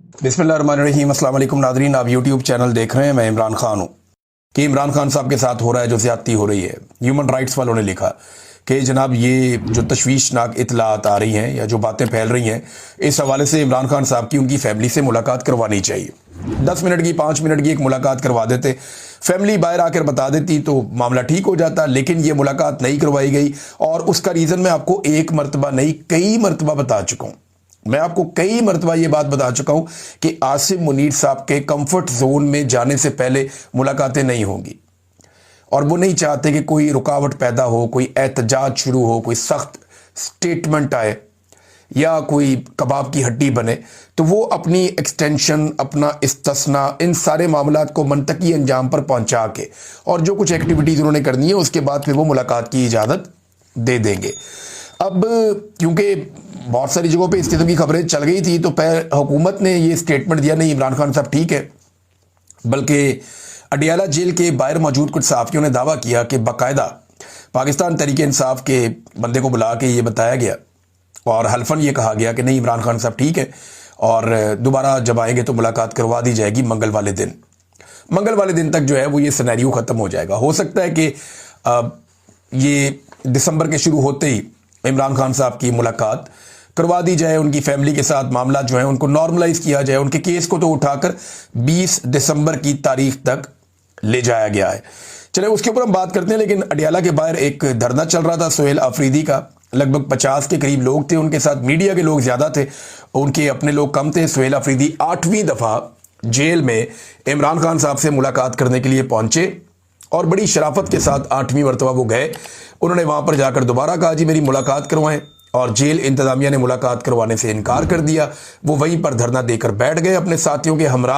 बिस्मिल्लाहिर्रहमानिर्रहीम। अस्सलाम वालेकुम नाज़रीन, आप यूट्यूब चैनल देख रहे हैं। मैं इमरान खान हूँ कि इमरान खान साहब के साथ हो रहा है जो ज़्यादती हो रही है। ह्यूमन राइट्स वालों ने लिखा कि जनाब ये जो तशवीशनाक इतलात आ रही हैं या जो बातें फैल रही हैं, इस हवाले से इमरान खान साहब की उनकी फैमिली से मुलाकात करवानी चाहिए। 10 मिनट की 5 मिनट की एक मुलाकात करवा देते, फैमिली बाहर आकर बता देती तो मामला ठीक हो जाता। लेकिन ये मुलाकात नहीं करवाई गई और उसका रीज़न मैं आपको एक मरतबा नहीं कई मरतबा बता चुका हूँ। मैं आपको कई मरतबा ये बात बता चुका हूं कि आसिम मुनीर साहब के कंफर्ट जोन में जाने से पहले मुलाकातें नहीं होंगी और वो नहीं चाहते कि कोई रुकावट पैदा हो, कोई एहतजाज शुरू हो, कोई सख्त स्टेटमेंट आए या कोई कबाब की हड्डी बने। तो वो अपनी एक्सटेंशन, अपना इस्तिस्ना, इन सारे मामलात को मंतकी अंजाम पर पहुंचा के और जो कुछ एक्टिविटीज़ उन्होंने करनी है उसके बाद फिर वो मुलाकात की इजाज़त दे देंगे। अब क्योंकि बहुत सारी जगहों पे इस किस्म की खबरें चल गई थी तो हुकूमत ने ये स्टेटमेंट दिया, नहीं इमरान खान साहब ठीक है। बल्कि अडियाला जेल के बाहर मौजूद कुछ सहाफ़ियों ने दावा किया कि बाकायदा पाकिस्तान तहरीक इंसाफ के बंदे को बुला के ये बताया गया और हल्फन ये कहा गया कि नहीं इमरान खान साहब ठीक है और दोबारा जब आएंगे तो मुलाकात करवा दी जाएगी मंगल वाले दिन। मंगल वाले दिन तक जो है वो ये सिनेरियो ख़त्म हो जाएगा। हो सकता है कि ये दिसंबर के शुरू होते ही इमरान खान साहब की मुलाकात करवा दी जाए, उनकी फैमिली के साथ मामला जो है उनको नॉर्मलाइज किया जाए। उनके केस को तो उठाकर 20 दिसंबर की तारीख तक ले जाया गया है। चले उसके ऊपर हम बात करते हैं। लेकिन अडियाला के बाहर एक धरना चल रहा था सुहेल अफरीदी का, लगभग 50 के करीब लोग थे, उनके साथ मीडिया के लोग ज्यादा थे, उनके अपने लोग कम थे। सुहेल अफरीदी 8वीं दफा जेल में इमरान खान साहब से मुलाकात करने के लिए पहुंचे और बड़ी शराफत के साथ 8वीं मरतबा वो गए। उन्होंने वहां पर जाकर दोबारा कहा जी मेरी मुलाकात करवाएं और जेल इंतजामिया ने मुलाकात करवाने से इनकार कर दिया। वो वहीं पर धरना देकर बैठ गए अपने साथियों के हमरा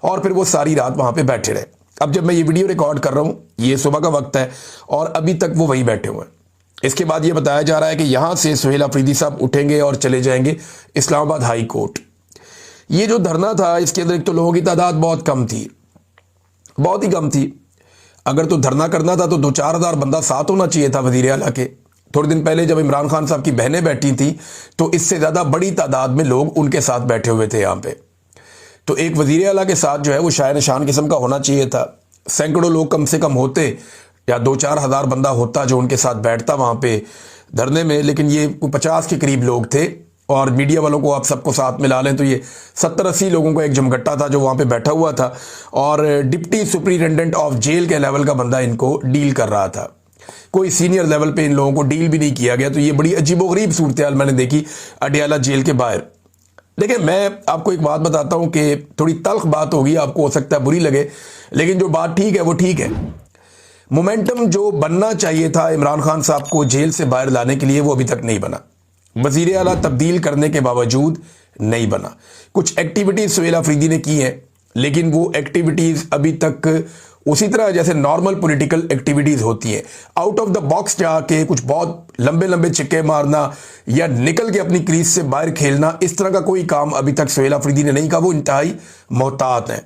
और फिर वो सारी रात वहां पे बैठे रहे। अब जब मैं ये वीडियो रिकॉर्ड कर रहा हूं ये सुबह का वक्त है और अभी तक वो वहीं बैठे हुए हैं। इसके बाद ये बताया जा रहा है कि यहां से सुहेल अफरीदी साहब उठेंगे और चले जाएंगे इस्लामाबाद हाई कोर्ट। ये जो धरना था इसके अंदर एक तो लोगों की तादाद बहुत कम थी, बहुत ही कम थी। अगर तो धरना करना था तो 2-4 हज़ार बंदा साथ होना चाहिए था वजीर आला के। थोड़े दिन पहले जब इमरान खान साहब की बहनें बैठी थी तो इससे ज़्यादा बड़ी तादाद में लोग उनके साथ बैठे हुए थे यहाँ पे। तो एक वजीर आला के साथ जो है वो शायर निशान किस्म का होना चाहिए था। सैकड़ों लोग कम से कम होते या 2-4 हज़ार बंदा होता जो उनके साथ बैठता वहाँ पे धरने में। लेकिन ये 50 के करीब लोग थे और मीडिया वालों को आप सबको साथ मिला लें तो ये 70-80 लोगों को एक जमघट्टा था जो वहाँ पे बैठा हुआ था और डिप्टी सुपरिटेंडेंट ऑफ जेल के लेवल का बंदा इनको डील कर रहा था। कोई सीनियर लेवल पे इन लोगों को डील भी नहीं किया गया। तो ये बड़ी अजीबोगरीब सूरत हाल मैंने देखी अडियाला जेल के बाहर। देखिए मैं आपको एक बात बताता हूँ कि थोड़ी तल्ख बात होगी, आपको हो सकता है बुरी लगे, लेकिन जो बात ठीक है वो ठीक है। मोमेंटम जो बनना चाहिए था इमरान खान साहब को जेल से बाहर लाने के लिए वो अभी तक नहीं बना। वजीर आला तब्दील करने के बावजूद नहीं बना। कुछ एक्टिविटीज सुहेल अफरीदी ने की हैं लेकिन वो एक्टिविटीज अभी तक उसी तरह जैसे नॉर्मल पॉलिटिकल एक्टिविटीज होती है, आउट ऑफ द बॉक्स जाके कुछ बहुत लंबे लंबे चिक्के मारना या निकल के अपनी क्रीज से बाहर खेलना, इस तरह का कोई काम अभी तक सुहेल अफरीदी ने नहीं कहा। वो इंतहाई मोहतात हैं।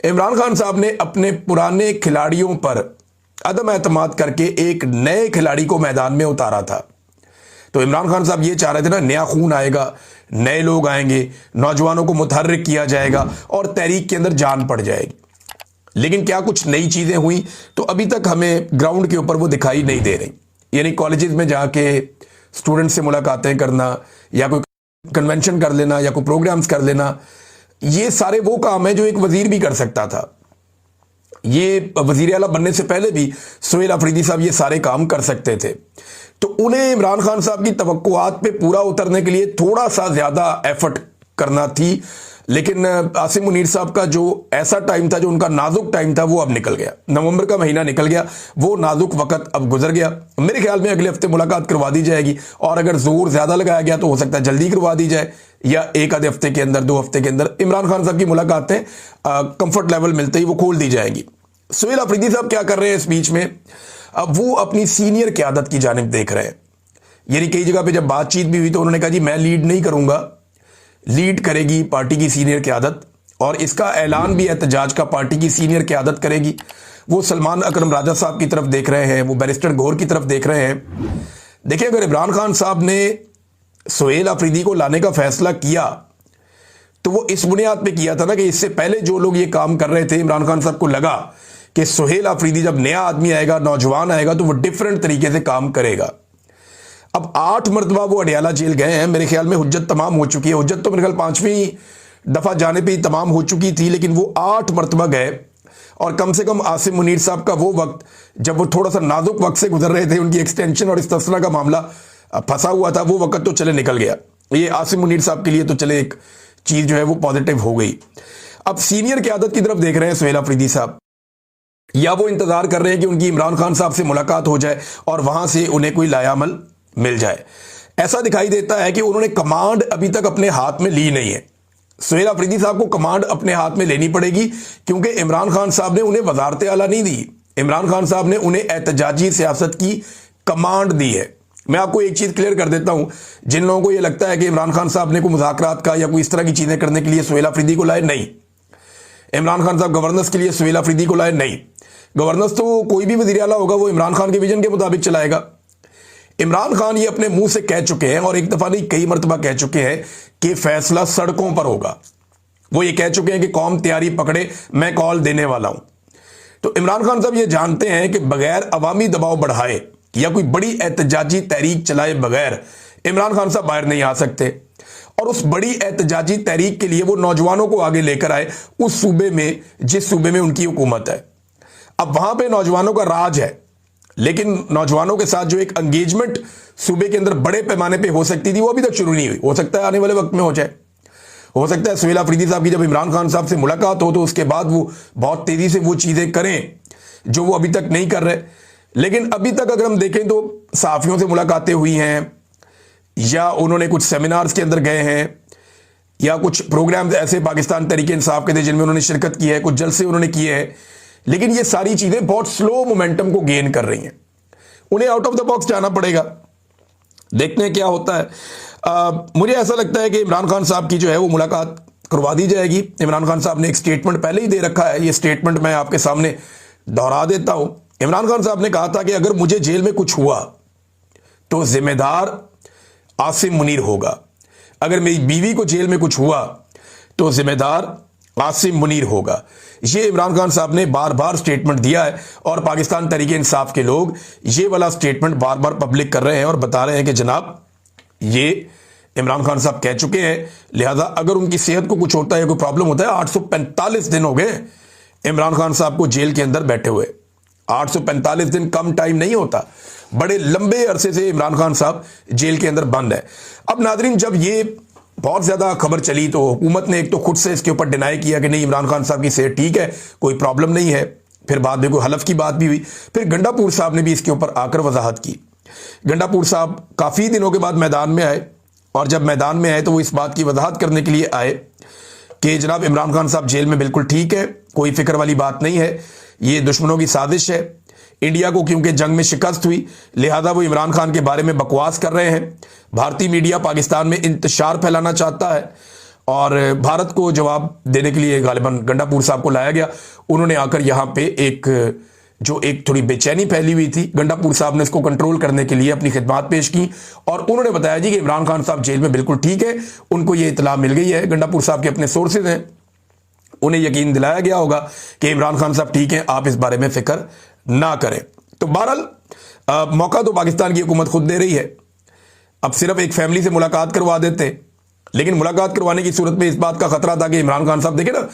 इमरान खान साहब ने अपने पुराने खिलाड़ियों पर अदम एतमाद करके एक नए खिलाड़ी को मैदान में उतारा था। तो इमरान खान साहब ये चाह रहे थे ना, नया खून आएगा, नए लोग आएंगे, नौजवानों को मुतहर्रिक किया जाएगा और तहरीक के अंदर जान पड़ जाएगी। लेकिन क्या कुछ नई चीजें हुई तो अभी तक हमें ग्राउंड के ऊपर वो दिखाई नहीं दे रही। यानी कॉलेजेस में जाके स्टूडेंट से मुलाकातें करना या कोई कन्वेंशन कर लेना या कोई प्रोग्राम्स कर लेना, ये सारे वो काम है जो एक वजीर भी कर सकता था। ये वजीर आला बनने से पहले भी सुहेल अफरीदी साहब ये सारे काम कर सकते थे। तो उन्हें इमरान खान साहब की तवक्कुआत पे पूरा उतरने के लिए थोड़ा सा ज्यादा एफर्ट करना थी। लेकिन आसिम मुनीर साहब का जो ऐसा टाइम था, जो उनका नाजुक टाइम था, वो अब निकल गया। नवंबर का महीना निकल गया, वो नाजुक वक्त अब गुजर गया। मेरे ख्याल में अगले हफ्ते मुलाकात करवा दी जाएगी और अगर जोर ज्यादा लगाया गया तो हो सकता है जल्दी करवा दी जाए या एक आधे हफ्ते के अंदर, 2 हफ्ते के अंदर इमरान खान साहब की मुलाकातें कंफर्ट लेवल मिलते ही वो खोल दी जाएंगी। सुहेल अफरीदी साहब क्या कर रहे हैं इस बीच में, अब वो अपनी सीनियर क़यादत की जानिब देख रहे हैं। यानी कई जगह पे जब बातचीत भी हुई तो उन्होंने कहा जी मैं लीड नहीं करूंगा, लीड करेगी पार्टी की सीनियर क़यादत और इसका ऐलान भी एहतजाज का पार्टी की सीनियर क़यादत करेगी। वो सलमान अकरम राजा साहब की तरफ देख रहे हैं, वो बैरिस्टर गौर की तरफ देख रहे हैं। देखिए अगर इमरान खान साहब ने सुहेल अफरीदी को लाने का फैसला किया तो वो इस बुनियाद पे किया था ना कि इससे पहले जो लोग ये काम कर रहे थे, इमरान खान साहब को लगा कि सुहेल आफरीदी जब नया आदमी आएगा, नौजवान आएगा, तो वो डिफरेंट तरीके से काम करेगा। अब 8 मरतबा वो अडियाला जेल गए हैं, मेरे ख्याल में हुज्जत तमाम हो चुकी है। हुज्जत तो मेरे ख्याल 5वीं दफा जाने पे ही तमाम हो चुकी थी, लेकिन वो 8 मरतबा गए। और कम से कम आसिम मुनीर साहब का वो वक्त जब वो थोड़ा सा नाजुक वक्त से गुजर रहे थे, उनकी एक्सटेंशन और इस्तिस्ना का मामला फंसा हुआ था, वो वक्त तो चले निकल गया। ये आसिम मुनीर साहब के लिए तो चले एक चीज जो है वो पॉजिटिव हो गई। अब सीनियर क़यादत की तरफ देख रहे हैं सुहेल आफरीदी साहब, या वो इंतजार कर रहे हैं कि उनकी इमरान खान साहब से मुलाकात हो जाए और वहां से उन्हें कोई लायामल मिल जाए। ऐसा दिखाई देता है कि उन्होंने कमांड अभी तक अपने हाथ में ली नहीं है। सुहेल आफरीदी साहब को कमांड अपने हाथ में लेनी पड़ेगी, क्योंकि इमरान खान साहब ने उन्हें वजारत आला नहीं दी। इमरान खान साहब ने उन्हें एहतजाजी सियासत की कमांड दी है। मैं आपको एक चीज क्लियर कर देता हूं, जिन लोगों को यह लगता है कि इमरान खान साहब ने कोई मुज़ाकरात का या कोई इस तरह की चीजें करने के लिए सुहेल आफरीदी को लाए, नहीं। इमरान खान साहब गवर्नेंस के लिए सुहेल आफरीदी को लाए, नहीं। गवर्नेंस तो कोई भी वज़ीर आला होगा वो इमरान खान के विजन के मुताबिक चलाएगा। इमरान खान ये अपने मुंह से कह चुके हैं, और एक दफा नहीं कई मरतबा कह चुके हैं कि फैसला सड़कों पर होगा। वो ये कह चुके हैं कि कौम तैयारी पकड़े, मैं कॉल देने वाला हूं। तो इमरान खान साहब ये जानते हैं कि बगैर अवामी दबाव बढ़ाए या कोई बड़ी एहतजाजी तहरीक चलाए बगैर इमरान खान साहब बाहर नहीं आ सकते। और उस बड़ी एहतजाजी तहरीक के लिए वो नौजवानों को आगे लेकर आए उस सूबे में जिस सूबे में उनकी हुकूमत है। अब वहां पे नौजवानों का राज है, लेकिन नौजवानों के साथ जो एक एंगेजमेंट सूबे के अंदर बड़े पैमाने पे हो सकती थी, वो अभी तक शुरू नहीं हुई। हो सकता है आने वाले वक्त में हो जाए। हो सकता है सुहेल आफरीदी साहब की जब इमरान खान साहब से मुलाकात हो तो उसके बाद वो बहुत तेजी से वो चीजें करें जो वो अभी तक नहीं कर रहे। लेकिन अभी तक अगर हम देखें तो सहाफियों से मुलाकातें हुई हैं, या उन्होंने कुछ सेमिनार्स के अंदर गए हैं, या कुछ प्रोग्राम्स ऐसे पाकिस्तान तहरीक इंसाफ के थे जिनमें उन्होंने शिरकत की है, कुछ जलसे उन्होंने किए हैं। लेकिन ये सारी चीजें बहुत स्लो मोमेंटम को गेन कर रही हैं। उन्हें आउट ऑफ द बॉक्स जाना पड़ेगा। देखते हैं क्या होता है। मुझे ऐसा लगता है कि इमरान खान साहब की जो है वो मुलाकात करवा दी जाएगी। इमरान खान साहब ने एक स्टेटमेंट पहले ही दे रखा है, ये स्टेटमेंट मैं आपके सामने दोहरा देता हूं। इमरान खान साहब ने कहा था कि अगर मुझे जेल में कुछ हुआ तो जिम्मेदार आसिम मुनीर होगा, अगर मेरी बीवी को जेल में कुछ हुआ तो जिम्मेदार आसिम मुनीर होगा। ये इमरान खान साहब ने बार बार स्टेटमेंट दिया है, और पाकिस्तान तहरीक इंसाफ के लोग ये वाला स्टेटमेंट बार बार पब्लिक कर रहे हैं और बता रहे हैं कि जनाब ये इमरान खान साहब कह चुके हैं, लिहाजा अगर उनकी सेहत को कुछ होता है, कोई प्रॉब्लम होता है। 845 दिन हो गए इमरान खान साहब को जेल के अंदर बैठे हुए। 845 दिन कम टाइम नहीं होता, बड़े लंबे अरसे से इमरान खान साहब जेल के अंदर बंद है। अब नाजरीन, जब ये बहुत ज्यादा खबर चली तो हुकूमत ने एक तो खुद से इसके ऊपर डिनाई किया कि नहीं, इमरान खान साहब की सेहत ठीक है, कोई प्रॉब्लम नहीं है। फिर बाद में कोई हलफ की बात भी हुई। फिर गंडापुर साहब ने भी इसके ऊपर आकर वजाहत की। गंडापुर साहब काफी दिनों के बाद मैदान में आए, और जब मैदान में आए तो वो इस बात की वजाहत करने के लिए आए कि जनाब इमरान खान साहब जेल में बिल्कुल ठीक है, कोई फिक्र वाली बात नहीं है, ये दुश्मनों की साजिश है। इंडिया को क्योंकि जंग में शिकस्त हुई, लिहाजा वो इमरान खान के बारे में बकवास कर रहे हैं। भारतीय मीडिया पाकिस्तान में इंतशार फैलाना चाहता है, और भारत को जवाब देने के लिए गालिबन गंडापुर साहब को लाया गया। उन्होंने आकर यहाँ पे एक थोड़ी बेचैनी फैली हुई थी, गंडापुर साहब ने इसको कंट्रोल करने के लिए अपनी खिदमात पेश की, और उन्होंने बताया जी कि इमरान खान साहब जेल में बिल्कुल ठीक है, उनको ये इतला मिल गई है। गंडापुर साहब के अपने सोर्सेज हैं, उन्हें यकीन दिलाया गया होगा कि इमरान खान साहब ठीक हैं, आप इस बारे में फिक्र ना करें। तो बहरहाल मौका तो पाकिस्तान की हुकूमत खुद दे रही है। अब सिर्फ एक फैमिली से मुलाकात करवा देते, लेकिन मुलाकात करवाने की सूरत में इस बात का खतरा था कि इमरान खान साहब देखे ना,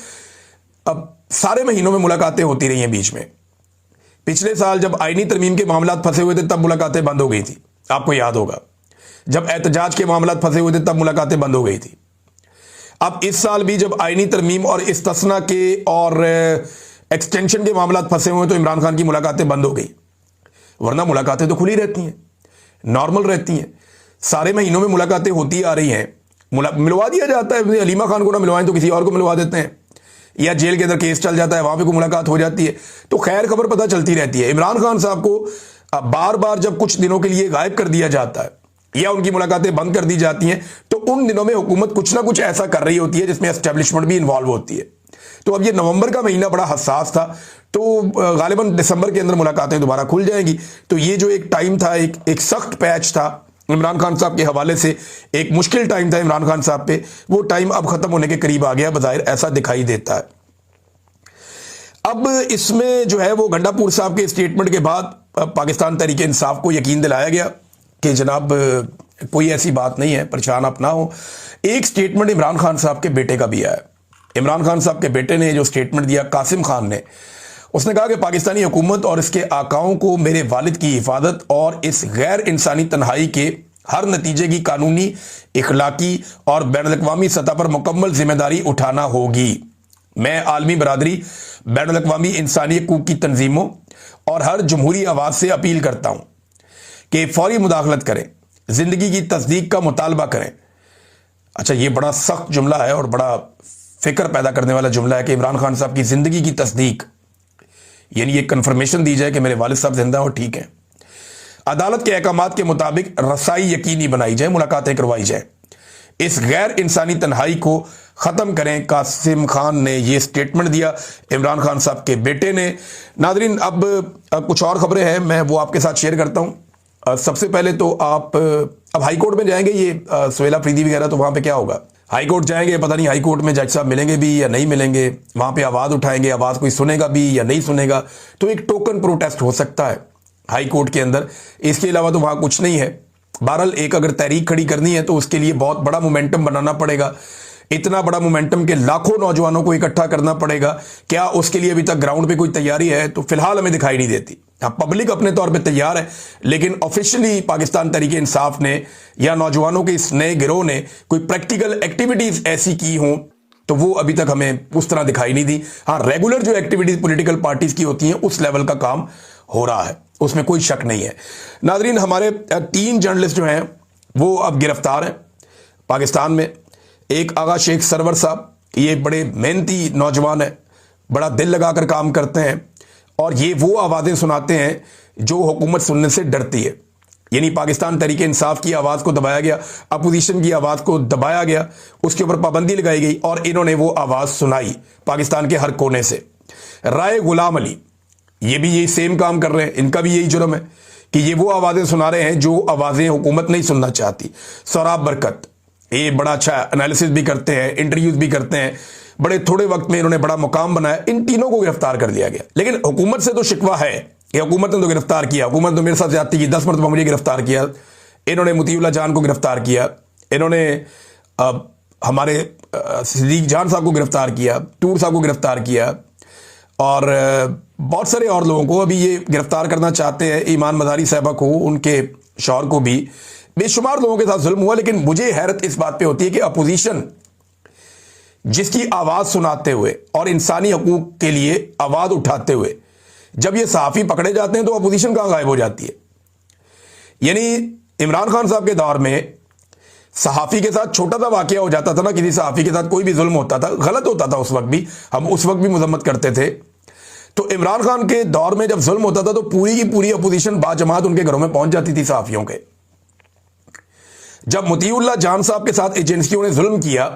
अब सारे महीनों में मुलाकातें होती रही हैं बीच में। पिछले साल जब आईनी तरमीम के मामला फंसे हुए थे तब मुलाकातें बंद हो गई थी, आपको याद होगा। जब एहतजाज के मामला फंसे हुए थे तब मुलाकातें बंद हो गई थी। अब इस साल भी जब आईनी तरमीम और इस्तिस्ना के और एक्सटेंशन के मामला फंसे हुए तो इमरान खान की मुलाकातें बंद हो गई, वरना मुलाकातें तो खुली रहती हैं, नॉर्मल रहती हैं। सारे महीनों में मुलाकातें होती आ रही हैं, मिलवा दिया जाता है। अलीमा खान को ना मिलवाएं तो किसी और को मिलवा देते हैं, या जेल के अंदर केस चल जाता है, वहां पे कोई मुलाकात हो जाती है, तो खैर खबर पता चलती रहती है। इमरान खान साहब को बार बार जब कुछ दिनों के लिए गायब कर दिया जाता है या उनकी मुलाकातें बंद कर दी जाती हैं, तो उन दिनों में हुकूमत कुछ ना कुछ ऐसा कर रही होती है जिसमें एस्टेब्लिशमेंट भी इन्वॉल्व होती है। तो अब ये नवंबर का महीना बड़ा हसास था, तो गालिबन दिसंबर के अंदर मुलाकातें दोबारा खुल जाएंगी। तो ये जो एक टाइम था, एक सख्त पैच था, इमरान खान साहब के हवाले से एक मुश्किल टाइम था इमरान खान साहब पे, वो टाइम अब खत्म होने के करीब आ गया, बज़ाहिर ऐसा दिखाई देता है। अब इसमें जो है वो गंडापुर साहब के स्टेटमेंट के बाद पाकिस्तान तहरीक इंसाफ को यकीन दिलाया गया कि जनाब कोई ऐसी बात नहीं है, परेशान आप ना हो। एक स्टेटमेंट इमरान खान साहब के बेटे का भी आया है। इमरान खान साहब के बेटे ने जो स्टेटमेंट दिया, कासिम खान ने, उसने कहा कि पाकिस्तानी हुकूमत और इसके आकाओं को मेरे वालिद की हिफाजत और इस गैर इंसानी तन्हाई के हर नतीजे की कानूनी, इखलाकी और बैनुल-अक़वामी सतह पर मुकम्मल जिम्मेदारी उठाना होगी। मैं आलमी बरादरी, बैनुल-अक़वामी इंसानी हकूक़ की तंजीमों और हर जमहूरी आवाज़ से अपील करता हूं कि फौरी मुदाखलत करें, जिंदगी की तस्दीक का मुतालबा करें। अच्छा, ये बड़ा सख्त जुमला है और बड़ा फिक्र पैदा करने वाला जुमला है कि इमरान खान साहब की जिंदगी की तस्दीक, यानी ये कंफर्मेशन दी जाए कि मेरे वालिद साहब जिंदा और ठीक है। अदालत के अहकामात के मुताबिक रसाई यकीनी बनाई जाए, मुलाकातें करवाई जाए, इस गैर इंसानी तन्हाई को खत्म करें। कासिम खान ने यह स्टेटमेंट दिया, इमरान खान साहब के बेटे ने। नादरीन, अब कुछ और खबरें हैं, मैं वो आपके साथ शेयर करता हूं। सबसे पहले तो आप अब हाई कोर्ट में जाएंगे, ये सुहेला अफरीदी वगैरह, तो वहां पे क्या होगा, हाई कोर्ट जाएंगे, पता नहीं हाई कोर्ट में जज साहब मिलेंगे भी या नहीं मिलेंगे, वहां पे आवाज उठाएंगे, आवाज कोई सुनेगा भी या नहीं सुनेगा, तो एक टोकन प्रोटेस्ट हो सकता है हाई कोर्ट के अंदर। इसके अलावा तो वहां कुछ नहीं है। बहरहाल एक अगर तहरीक खड़ी करनी है तो उसके लिए बहुत बड़ा मोमेंटम बनाना पड़ेगा, इतना बड़ा मोमेंटम के लाखों नौजवानों को इकट्ठा करना पड़ेगा। क्या उसके लिए अभी तक ग्राउंड पे कोई तैयारी है? तो फिलहाल हमें दिखाई नहीं देती। हाँ, पब्लिक अपने तौर पे तैयार है, लेकिन ऑफिशियली पाकिस्तान तहरीक इंसाफ ने या नौजवानों के इस नए गिरोह ने कोई प्रैक्टिकल एक्टिविटीज ऐसी की हों तो वो अभी तक हमें उस तरह दिखाई नहीं दी। हाँ, रेगुलर जो एक्टिविटीज पॉलिटिकल पार्टीज की होती हैं उस लेवल का काम हो रहा है, उसमें कोई शक नहीं है। नाजरीन, हमारे 3 जर्नलिस्ट जो हैं वो अब गिरफ्तार हैं पाकिस्तान में। एक आगा शेख सरवर साहब, ये बड़े मेहनती नौजवान है, बड़ा दिल लगाकर काम करते हैं और ये वो आवाज़ें सुनाते हैं जो हुकूमत सुनने से डरती है। यानी पाकिस्तान तहरीक इंसाफ की आवाज़ को दबाया गया, अपोजिशन की आवाज़ को दबाया गया, उसके ऊपर पाबंदी लगाई गई और इन्होंने वो आवाज़ सुनाई पाकिस्तान के हर कोने से। राय गुलाम अली, ये भी यही सेम काम कर रहे हैं, इनका भी यही जुर्म है कि ये वो आवाज़ें सुना रहे हैं जो आवाज़ें हुकूमत नहीं सुनना चाहती। सौराब बरकत, ये बड़ा अच्छा एनालिसिस भी करते हैं, इंटरव्यूज भी करते हैं, बड़े थोड़े वक्त में इन्होंने बड़ा मुकाम बनाया। इन तीनों को गिरफ्तार कर दिया गया, लेकिन हुकूमत से तो शिकवा है कि हुकूमत ने तो गिरफ्तार किया, हुकूमत ने मेरे साथ ज्यादती की, 10 मरतबा मुझे गिरफ्तार किया, इन्होंने मुतीउल्लाह जान को गिरफ्तार किया, इन्होंने हमारे सिद्दीक जान साहब को गिरफ्तार किया, टूर साहब को गिरफ्तार किया और बहुत सारे और लोगों को अभी ये गिरफ्तार करना चाहते हैं। ईमान मज़ारी साहबा को, उनके शौहर को भी, बेशुमार लोगों के साथ जुल्म हुआ। लेकिन मुझे हैरत इस बात पे होती है कि अपोजिशन जिसकी आवाज सुनाते हुए और इंसानी हकूक के लिए आवाज उठाते हुए जब ये सहाफ़ी पकड़े जाते हैं तो अपोजिशन कहां गायब हो जाती है। यानी इमरान खान साहब के दौर में सहाफ़ी के साथ छोटा सा वाकया हो जाता था ना, किसी सहाफ़ी के साथ कोई भी जुल्म होता था, गलत होता था, उस वक्त भी हम उस वक्त भी मजम्मत करते थे। तो इमरान खान के दौर में जब जुल्म होता था तो पूरी की पूरी अपोजिशन बाजमात उनके घरों में पहुंच जाती थी सहाफ़ियों के। जब मुतीउल्लाह जान साहब के साथ एजेंसियों ने जुल्म किया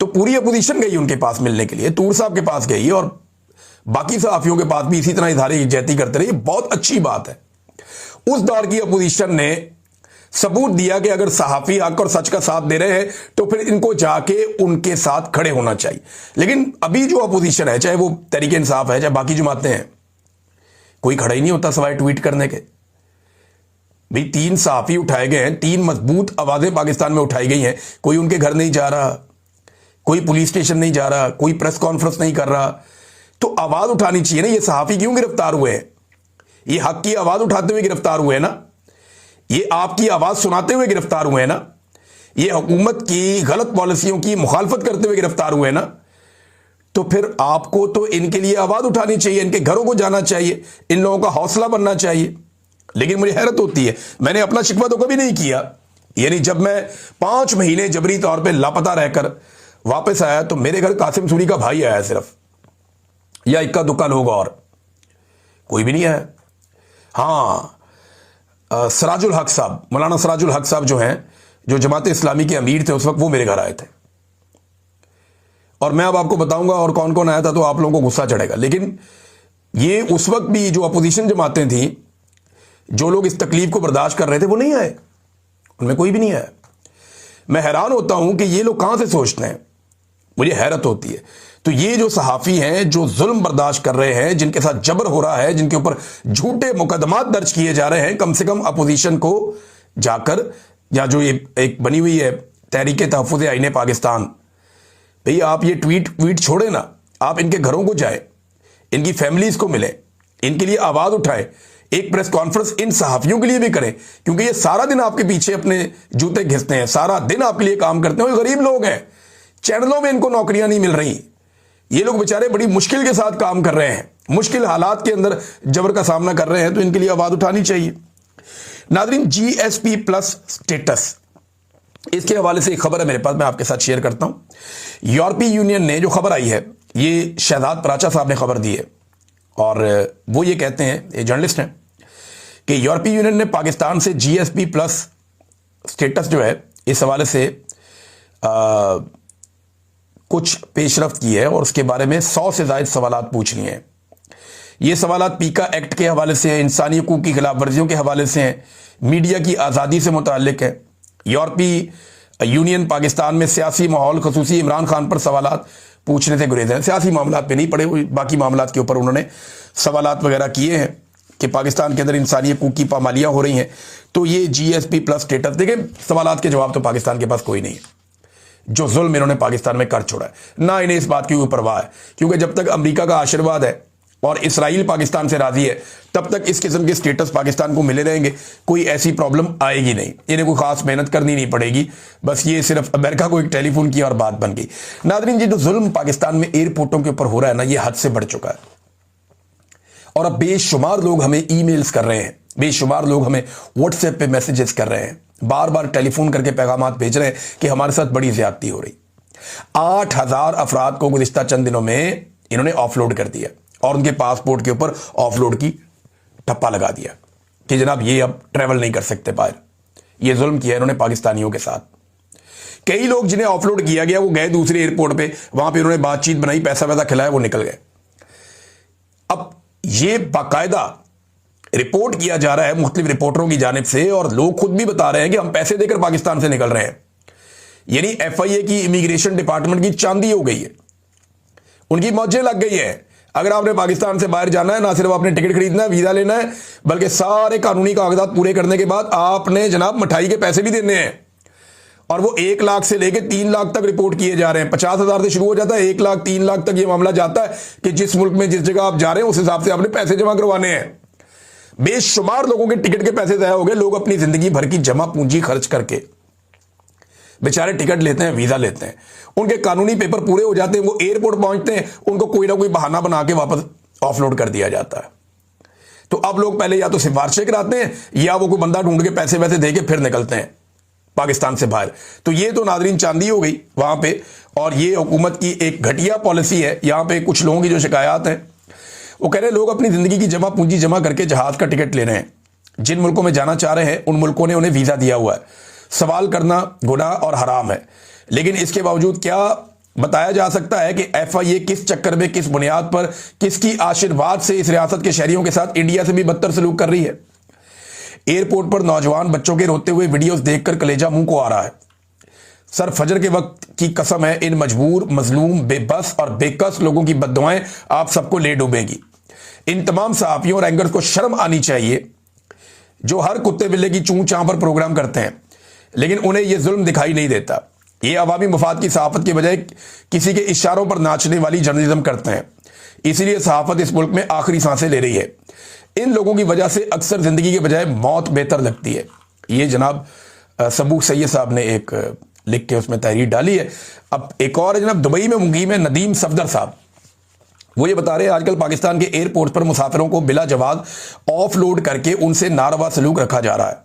तो पूरी अपोजिशन गई उनके पास मिलने के लिए, टूर साहब के पास गई और बाकी सहाफ़ियों के पास भी इसी तरह इजहार यकजहती करते रहे। बहुत अच्छी बात है। उस दौर की अपोजिशन ने सबूत दिया कि अगर सहाफ़ी हक और सच का साथ दे रहे हैं तो फिर इनको जाके उनके साथ खड़े होना चाहिए। लेकिन अभी जो अपोजिशन है, चाहे वो तहरीक इंसाफ है, चाहे बाकी जमातें हैं, कोई खड़ा ही नहीं होता सवाए ट्वीट करने के। भाई 3 सहाफ़ी उठाए गए हैं, 3 मजबूत आवाज़ें पाकिस्तान में उठाई गई हैं, कोई उनके घर नहीं जा रहा, कोई पुलिस स्टेशन नहीं जा रहा, कोई प्रेस कॉन्फ्रेंस नहीं कर रहा। तो आवाज़ उठानी चाहिए ना। ये सहाफ़ी क्यों गिरफ्तार हुए हैं? ये हक की आवाज़ उठाते हुए गिरफ्तार हुए हैं ना, ये आपकी आवाज़ सुनाते हुए गिरफ्तार हुए हैं ना, ये हुकूमत की गलत पॉलिसियों की मुखालफत करते हुए गिरफ्तार हुए हैं ना। तो फिर आपको तो इनके लिए आवाज़ उठानी चाहिए, इनके घरों को जाना चाहिए, इन लोगों का हौसला बनना चाहिए। लेकिन मुझे हैरत होती है, मैंने अपना शिकवा तो कभी नहीं किया। यानी जब मैं 5 महीने जबरी तौर पे लापता रहकर वापस आया तो मेरे घर कासिम सूरी का भाई आया सिर्फ, या इक्का दुक्का लोग, और कोई भी नहीं आया। हाँ, सराजुल हक साहब, मौलाना सराजुल हक साहब जो हैं, जो जमात इस्लामी के अमीर थे उस वक्त, वो मेरे घर आए थे। और मैं अब आपको बताऊंगा और कौन कौन आया था तो आप लोगों को गुस्सा चढ़ेगा। लेकिन ये उस वक्त भी जो अपोजिशन जमातें थी, जो लोग इस तकलीफ को बर्दाश्त कर रहे थे, वो नहीं आए। उनमें कोई भी नहीं आया। मैं हैरान होता हूं कि ये लोग कहां से सोचते हैं, मुझे हैरत होती है। तो ये जो सहाफ़ी हैं जो जुल्म बर्दाश्त कर रहे हैं, जिनके साथ जबर हो रहा है, जिनके ऊपर झूठे मुकदमात दर्ज किए जा रहे हैं, कम से कम अपोजिशन को जाकर, या जो ये एक बनी हुई है तहरीक तहफ़्फ़ुज़ आईन पाकिस्तान, भाई आप ये ट्वीट छोड़े ना, आप इनके घरों को जाए, इनकी फैमिलीज को मिले, इनके लिए आवाज उठाए, एक प्रेस कॉन्फ्रेंस इन सहाफियों के लिए भी करें, क्योंकि ये सारा दिन आपके पीछे अपने जूते घिसते हैं, सारा दिन आपके लिए काम करते हैं। गरीब लोग हैं, चैनलों में इनको नौकरियां नहीं मिल रही, ये लोग बेचारे बड़ी मुश्किल के साथ काम कर रहे हैं, मुश्किल हालात के अंदर जबर का सामना कर रहे हैं, तो इनके लिए आवाज उठानी चाहिए। नाज़रीन, GSP प्लस स्टेटस, इसके हवाले से एक खबर है मेरे पास, मैं आपके साथ शेयर करता हूं। यूरोपीय यूनियन ने जो खबर आई है, ये शहजाद पराचा साहब ने खबर दी है, और वो ये कहते हैं, ये जर्नलिस्ट हैं, कि यूरोपीय यूनियन ने पाकिस्तान से GSP प्लस स्टेटस जो है, इस हवाले से कुछ पेशरफ्त की है, और उसके बारे में 100 से ज़ायद सवालात पूछ लिए हैं। ये सवालात पीका एक्ट के हवाले से हैं, इंसानी हकूक़ की खिलाफ वर्जियों के हवाले से हैं, मीडिया की आज़ादी से मुताल्लिक है। यूरोपीय यूनियन पाकिस्तान में सियासी माहौल, खसूसी इमरान खान पर सवालात पूछने से गुरेज हैं। सियासी मामलात पे नहीं पड़े, बाकी मामलात के ऊपर उन्होंने सवालात वगैरह किए हैं कि पाकिस्तान के अंदर इंसानी हकूक़ की पामालियाँ हो रही हैं। तो ये GSP प्लस स्टेटस, देखें, सवालात के जवाब तो पाकिस्तान के पास कोई नहीं है। जो जुल्म इन्होंने पाकिस्तान में कर छोड़ा है, ना इन्हें इस बात की कोई परवाह है, क्योंकि जब तक अमेरिका का आशीर्वाद है और इसराइल पाकिस्तान से राजी है, तब तक इस किस्म के स्टेटस पाकिस्तान को मिले रहेंगे, कोई ऐसी प्रॉब्लम आएगी नहीं, इन्हें कोई खास मेहनत करनी नहीं पड़ेगी, बस ये सिर्फ अमेरिका को एक टेलीफोन किया और बात बन गई। नाज़रीन, ये जो जुल्म पाकिस्तान में एयरपोर्टों के ऊपर हो रहा है ना, ये हद से बढ़ चुका है, और अब बेशुमार लोग हमें ईमेल्स कर रहे हैं, बेशुमार लोग हमें व्हाट्सएप पे मैसेजेस कर रहे हैं, बार बार टेलीफोन करके पैगामात भेज रहे हैं कि हमारे साथ बड़ी ज्यादती हो रही। 8000 अफराद को गुज़िश्ता चंद दिनों में इन्होंने ऑफलोड कर दिया, और उनके पासपोर्ट के ऊपर ऑफलोड की ठप्पा लगा दिया कि जनाब ये अब ट्रैवल नहीं कर सकते बाहर। ये जुल्म किया इन्होंने पाकिस्तानियों के साथ। कई लोग जिन्हें ऑफलोड किया गया वो गए दूसरे एयरपोर्ट पे, वहां पे उन्होंने बातचीत बनाई, पैसा वैसा खिलाया, वो निकल गए। अब ये बाकायदा रिपोर्ट किया जा रहा है मुख्तलिफ रिपोर्टरों की जानिब से, और लोग खुद भी बता रहे हैं कि हम पैसे देकर पाकिस्तान से निकल रहे हैं। यानी FIA की इमिग्रेशन डिपार्टमेंट की चांदी हो गई है, उनकी मौजें लग गई है। अगर आपने पाकिस्तान से बाहर जाना है, ना सिर्फ आपने टिकट खरीदना है, वीजा लेना है, बल्कि सारे कानूनी कागजात पूरे करने के बाद आपने जनाब मिठाई के पैसे भी देने हैं, और वो 1 लाख से लेकर 3 लाख तक रिपोर्ट किए जा रहे हैं। 50,000 से शुरू हो जाता है, 1 लाख 3 लाख तक ये मामला जाता है कि जिस मुल्क में जिस जगह आप जा रहे हैं उस हिसाब से आपने पैसे जमा करवाने हैं। बेशुमार लोगों के टिकट के पैसे ज़ाया हो गए। लोग अपनी जिंदगी भर की जमा पूंजी खर्च करके बेचारे टिकट लेते हैं, वीजा लेते हैं, उनके कानूनी पेपर पूरे हो जाते हैं, वो एयरपोर्ट पहुंचते हैं, उनको कोई ना कोई बहाना बना के वापस ऑफलोड कर दिया जाता है। तो अब लोग पहले या तो सिफारिशें कराते हैं, या वो कोई बंदा ढूंढ के पैसे वैसे दे के फिर निकलते हैं पाकिस्तान से बाहर। तो ये तो नाज़रीन चांदी हो गई वहां पे, और ये हुकूमत की एक घटिया पॉलिसी है। यहां पे कुछ लोगों की जो शिकायत है, वो कह रहे हैं लोग अपनी जिंदगी की जमा पूंजी जमा करके जहाज का टिकट ले रहे हैं, जिन मुल्कों में जाना चाह रहे हैं उन मुल्कों ने उन्हें वीजा दिया हुआ है। सवाल करना गुनाह और हराम है, लेकिन इसके बावजूद क्या बताया जा सकता है कि FIA किस चक्कर में, किस बुनियाद पर, किसकी आशीर्वाद से इस रियासत के शहरियों के साथ इंडिया से भी बदतर सलूक कर रही है। एयरपोर्ट पर नौजवान बच्चों के रोते हुए वीडियोस देखकर कलेजा मुंह को आ रहा है। सर फजर के वक्त की कसम है, इन मजबूर, मजलूम, बेबस और बेकस लोगों की बद्दुआएं आप सबको ले डूबेगी। इन तमाम सहाफियों और एंकर्स को शर्म आनी चाहिए जो हर कुत्ते बिल्ले की चूं चां पर प्रोग्राम करते हैं, लेकिन उन्हें यह जुल्म दिखाई नहीं देता। ये अवामी मफाद की सहाफत के बजाय किसी के इशारों पर नाचने वाली जर्नलिज्म करते हैं। इसीलिए सहाफत इस मुल्क में आखिरी सांसें ले रही है। इन लोगों की वजह से अक्सर जिंदगी के बजाय मौत बेहतर लगती है। ये जनाब सबूक सैयद साहब ने एक लिख के उसमें तहरीर डाली है। अब एक और है जनाब दुबई में मुकीम है नदीम सफदर साहब, वो ये बता रहे हैं आजकल पाकिस्तान के एयरपोर्ट पर मुसाफिरों को बिला जवाब ऑफ लोड करके उनसे नारवा सलूक रखा जा रहा है।